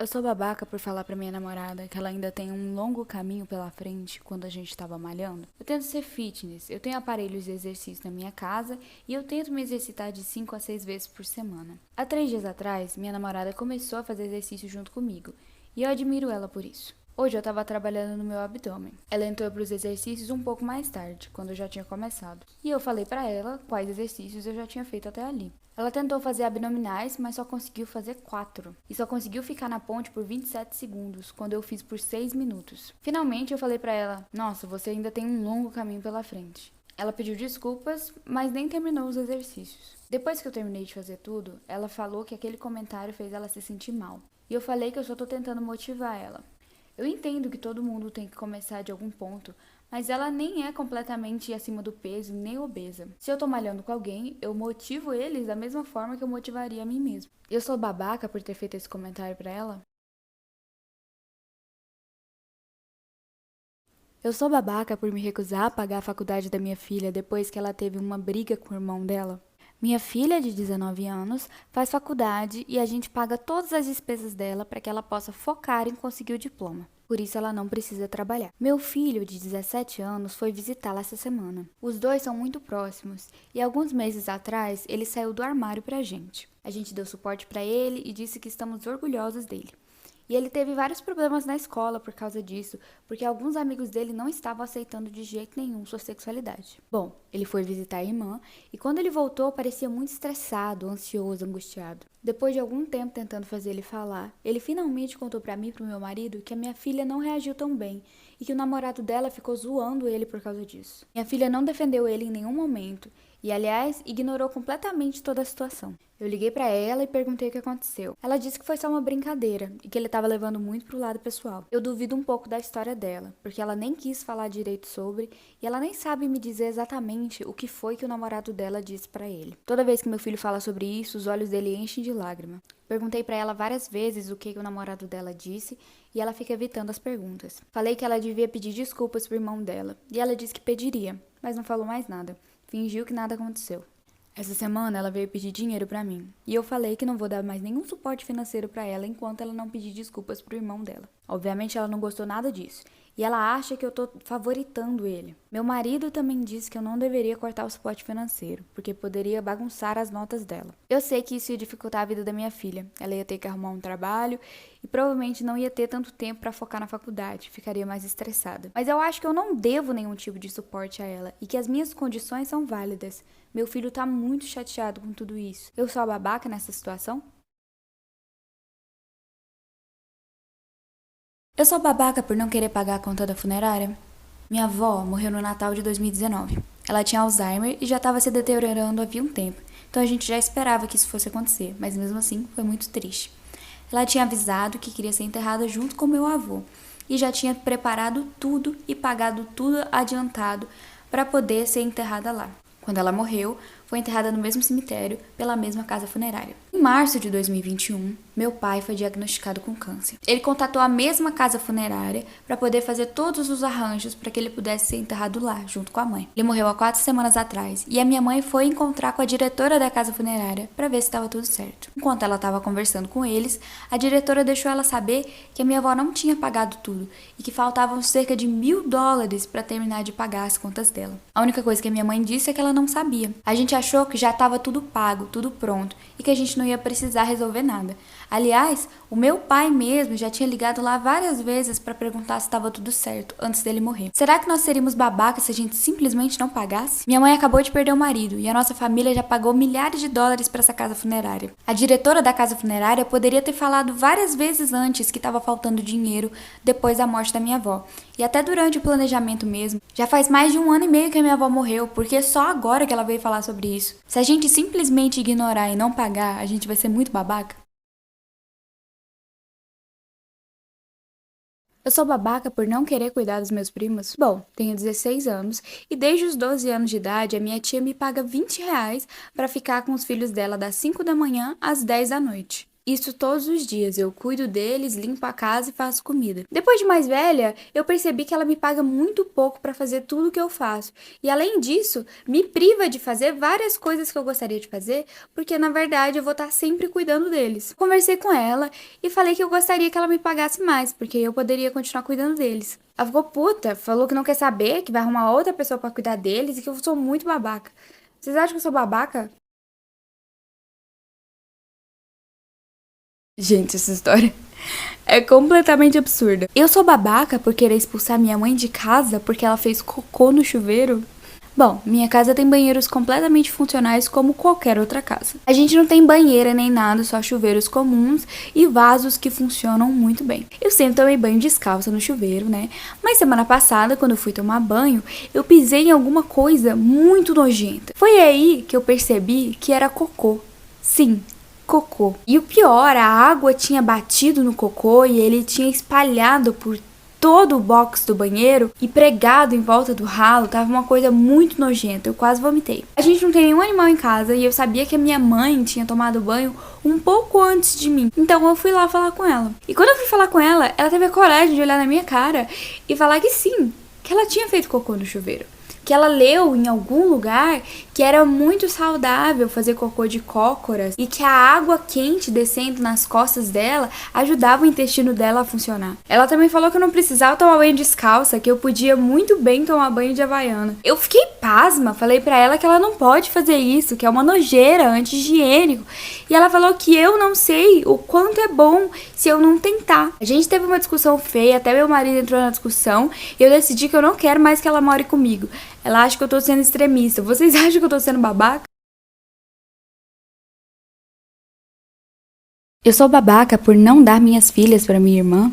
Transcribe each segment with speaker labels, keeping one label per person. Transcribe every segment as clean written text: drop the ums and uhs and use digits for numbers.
Speaker 1: Eu sou babaca por falar pra minha namorada que ela ainda tem um longo caminho pela frente quando a gente tava malhando. Eu tento ser fitness, eu tenho aparelhos de exercício na minha casa e eu tento me exercitar de 5 a 6 vezes por semana. Há 3 dias atrás, minha namorada começou a fazer exercício junto comigo e eu admiro ela por isso. Hoje eu estava trabalhando no meu abdômen. Ela entrou para os exercícios um pouco mais tarde, quando eu já tinha começado. E eu falei para ela quais exercícios eu já tinha feito até ali. Ela tentou fazer abdominais, mas só conseguiu fazer 4. E só conseguiu ficar na ponte por 27 segundos, quando eu fiz por 6 minutos. Finalmente eu falei para ela: "Nossa, você ainda tem um longo caminho pela frente." Ela pediu desculpas, mas nem terminou os exercícios. Depois que eu terminei de fazer tudo, ela falou que aquele comentário fez ela se sentir mal. E eu falei que eu só tô tentando motivar ela. Eu entendo que todo mundo tem que começar de algum ponto, mas ela nem é completamente acima do peso, nem obesa. Se eu tô malhando com alguém, eu motivo eles da mesma forma que eu motivaria a mim mesmo. Eu sou babaca por ter feito esse comentário pra ela? Eu sou babaca por me recusar a pagar a faculdade da minha filha depois que ela teve uma briga com o irmão dela? Minha filha, de 19 anos, faz faculdade e a gente paga todas as despesas dela para que ela possa focar em conseguir o diploma. Por isso, ela não precisa trabalhar. Meu filho, de 17 anos, foi visitá-la essa semana. Os dois são muito próximos e alguns meses atrás ele saiu do armário pra gente. A gente deu suporte para ele e disse que estamos orgulhosos dele. E ele teve vários problemas na escola por causa disso, porque alguns amigos dele não estavam aceitando de jeito nenhum sua sexualidade. Bom, ele foi visitar a irmã e quando ele voltou parecia muito estressado, ansioso, angustiado. Depois de algum tempo tentando fazer ele falar, ele finalmente contou pra mim e pro meu marido que a minha filha não reagiu tão bem e que o namorado dela ficou zoando ele por causa disso. Minha filha não defendeu ele em nenhum momento e, aliás, ignorou completamente toda a situação. Eu liguei pra ela e perguntei o que aconteceu. Ela disse que foi só uma brincadeira e que ele estava levando muito pro lado pessoal. Eu duvido um pouco da história dela, porque ela nem quis falar direito sobre e ela nem sabe me dizer exatamente o que foi que o namorado dela disse pra ele. Toda vez que meu filho fala sobre isso, os olhos dele enchem de lágrima. Perguntei pra ela várias vezes o que o namorado dela disse e ela fica evitando as perguntas. Falei que ela devia pedir desculpas pro irmão dela e ela disse que pediria, mas não falou mais nada. Fingiu que nada aconteceu. Essa semana ela veio pedir dinheiro pra mim, e eu falei que não vou dar mais nenhum suporte financeiro pra ela enquanto ela não pedir desculpas pro irmão dela. Obviamente ela não gostou nada disso, e ela acha que eu tô favoritando ele. Meu marido também disse que eu não deveria cortar o suporte financeiro, porque poderia bagunçar as notas dela. Eu sei que isso ia dificultar a vida da minha filha. Ela ia ter que arrumar um trabalho e provavelmente não ia ter tanto tempo pra focar na faculdade, ficaria mais estressada. Mas eu acho que eu não devo nenhum tipo de suporte a ela e que as minhas condições são válidas. Meu filho tá muito chateado com tudo isso. Eu sou a babaca nessa situação? Eu sou babaca por não querer pagar a conta da funerária? Minha avó morreu no Natal de 2019. Ela tinha Alzheimer e já estava se deteriorando havia um tempo, então a gente já esperava que isso fosse acontecer, mas mesmo assim foi muito triste. Ela tinha avisado que queria ser enterrada junto com meu avô e já tinha preparado tudo e pagado tudo adiantado para poder ser enterrada lá. Quando ela morreu, foi enterrada no mesmo cemitério, pela mesma casa funerária. Em março de 2021, meu pai foi diagnosticado com câncer. Ele contatou a mesma casa funerária para poder fazer todos os arranjos para que ele pudesse ser enterrado lá, junto com a mãe. Ele morreu há 4 semanas atrás e a minha mãe foi encontrar com a diretora da casa funerária para ver se estava tudo certo. Enquanto ela estava conversando com eles, a diretora deixou ela saber que a minha avó não tinha pagado tudo e que faltavam cerca de $1.000 para terminar de pagar as contas dela. A única coisa que a minha mãe disse é que ela não sabia. A gente achou que já estava tudo pago, tudo pronto e que a gente não ia precisar resolver nada. Aliás, o meu pai mesmo já tinha ligado lá várias vezes para perguntar se estava tudo certo antes dele morrer. Será que nós seríamos babacas se a gente simplesmente não pagasse? Minha mãe acabou de perder o marido e a nossa família já pagou milhares de dólares para essa casa funerária. A diretora da casa funerária poderia ter falado várias vezes antes que estava faltando dinheiro depois da morte da minha avó. E até durante o planejamento mesmo. Já faz mais de 1 ano e meio que a minha avó morreu, porque só agora que ela veio falar sobre isso. Se a gente simplesmente ignorar e não pagar, a gente vai ser muito babaca? Eu sou babaca por não querer cuidar dos meus primos? Bom, tenho 16 anos e desde os 12 anos de idade a minha tia me paga R$ 20 para ficar com os filhos dela das 5 da manhã às 10 da noite. Isso todos os dias, eu cuido deles, limpo a casa e faço comida. Depois de mais velha, eu percebi que ela me paga muito pouco para fazer tudo o que eu faço. E além disso, me priva de fazer várias coisas que eu gostaria de fazer, porque na verdade eu vou estar sempre cuidando deles. Conversei com ela e falei que eu gostaria que ela me pagasse mais, porque eu poderia continuar cuidando deles. Ela ficou puta, falou que não quer saber, que vai arrumar outra pessoa para cuidar deles e que eu sou muito babaca. Vocês acham que eu sou babaca? Gente, essa história é completamente absurda. Eu sou babaca por querer expulsar minha mãe de casa porque ela fez cocô no chuveiro? Bom, minha casa tem banheiros completamente funcionais como qualquer outra casa. A gente não tem banheira nem nada, só chuveiros comuns e vasos que funcionam muito bem. Eu sempre tomei banho descalça no chuveiro, né? Mas semana passada, quando eu fui tomar banho, eu pisei em alguma coisa muito nojenta. Foi aí que eu percebi que era cocô. Sim, cocô. E o pior, a água tinha batido no cocô e ele tinha espalhado por todo o box do banheiro e pregado em volta do ralo. Tava uma coisa muito nojenta, eu quase vomitei. A gente não tem nenhum animal em casa e eu sabia que a minha mãe tinha tomado banho um pouco antes de mim. Então eu fui lá falar com ela. E quando eu fui falar com ela, ela teve a coragem de olhar na minha cara e falar que sim, que ela tinha feito cocô no chuveiro. Que ela leu em algum lugar que era muito saudável fazer cocô de cócoras e que a água quente descendo nas costas dela ajudava o intestino dela a funcionar. Ela também falou que eu não precisava tomar banho descalça, que eu podia muito bem tomar banho de havaiana. Eu fiquei pasma, falei pra ela que ela não pode fazer isso, que é uma nojeira, anti-higiênico. E ela falou que eu não sei o quanto é bom se eu não tentar. A gente teve uma discussão feia, até meu marido entrou na discussão e eu decidi que eu não quero mais que ela more comigo. Ela acha que eu tô sendo extremista. Vocês acham que eu tô sendo babaca? Eu sou babaca por não dar minhas filhas para minha irmã?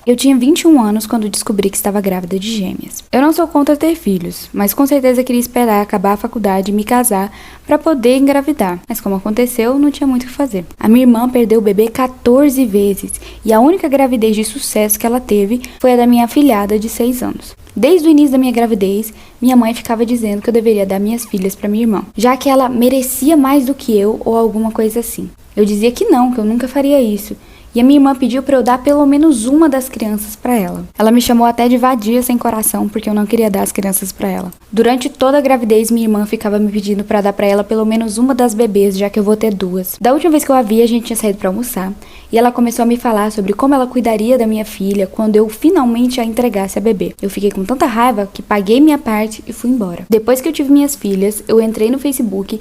Speaker 1: Eu tinha 21 anos quando descobri que estava grávida de gêmeas. Eu não sou contra ter filhos, mas com certeza queria esperar acabar a faculdade e me casar para poder engravidar. Mas como aconteceu, não tinha muito o que fazer. A minha irmã perdeu o bebê 14 vezes e a única gravidez de sucesso que ela teve foi a da minha afilhada de 6 anos. Desde o início da minha gravidez, minha mãe ficava dizendo que eu deveria dar minhas filhas para minha irmã, já que ela merecia mais do que eu ou alguma coisa assim. Eu dizia que não, que eu nunca faria isso. E a minha irmã pediu para eu dar pelo menos uma das crianças para ela. Ela me chamou até de vadia sem coração porque eu não queria dar as crianças para ela. Durante toda a gravidez, minha irmã ficava me pedindo para dar para ela pelo menos uma das bebês, já que eu vou ter duas. Da última vez que eu a vi, a gente tinha saído para almoçar e ela começou a me falar sobre como ela cuidaria da minha filha quando eu finalmente a entregasse a bebê. Eu fiquei com tanta raiva que paguei minha parte e fui embora. Depois que eu tive minhas filhas, eu entrei no Facebook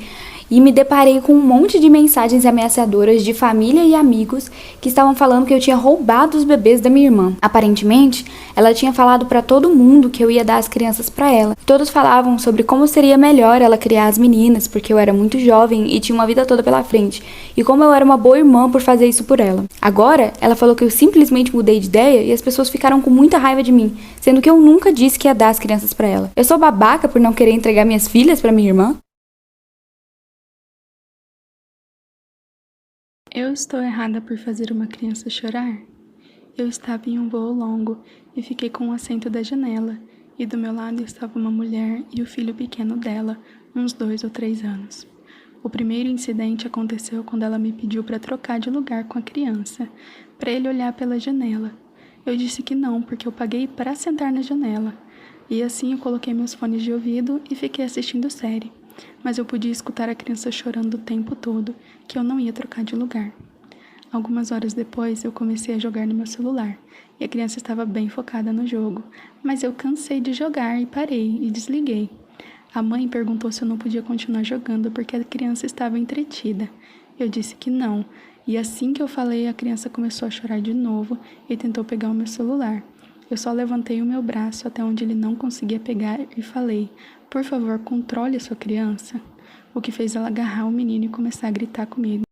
Speaker 1: e me deparei com um monte de mensagens ameaçadoras de família e amigos que estavam falando que eu tinha roubado os bebês da minha irmã. Aparentemente, ela tinha falado pra todo mundo que eu ia dar as crianças pra ela. Todos falavam sobre como seria melhor ela criar as meninas, porque eu era muito jovem e tinha uma vida toda pela frente, e como eu era uma boa irmã por fazer isso por ela. Agora, ela falou que eu simplesmente mudei de ideia e as pessoas ficaram com muita raiva de mim, sendo que eu nunca disse que ia dar as crianças pra ela. Eu sou babaca por não querer entregar minhas filhas pra minha irmã?
Speaker 2: Eu estou errada por fazer uma criança chorar? Eu estava em um voo longo e fiquei com o assento da janela, e do meu lado estava uma mulher e o filho pequeno dela, uns 2 ou 3 anos. O primeiro incidente aconteceu quando ela me pediu para trocar de lugar com a criança, para ele olhar pela janela. Eu disse que não, porque eu paguei para sentar na janela. E assim eu coloquei meus fones de ouvido e fiquei assistindo série. Mas eu podia escutar a criança chorando o tempo todo, que eu não ia trocar de lugar. Algumas horas depois, eu comecei a jogar no meu celular, e a criança estava bem focada no jogo, mas eu cansei de jogar e parei e desliguei. A mãe perguntou se eu não podia continuar jogando porque a criança estava entretida. Eu disse que não, e assim que eu falei, a criança começou a chorar de novo e tentou pegar o meu celular. Eu só levantei o meu braço até onde ele não conseguia pegar e falei: "Por favor, controle a sua criança", o que fez ela agarrar o menino e começar a gritar comigo.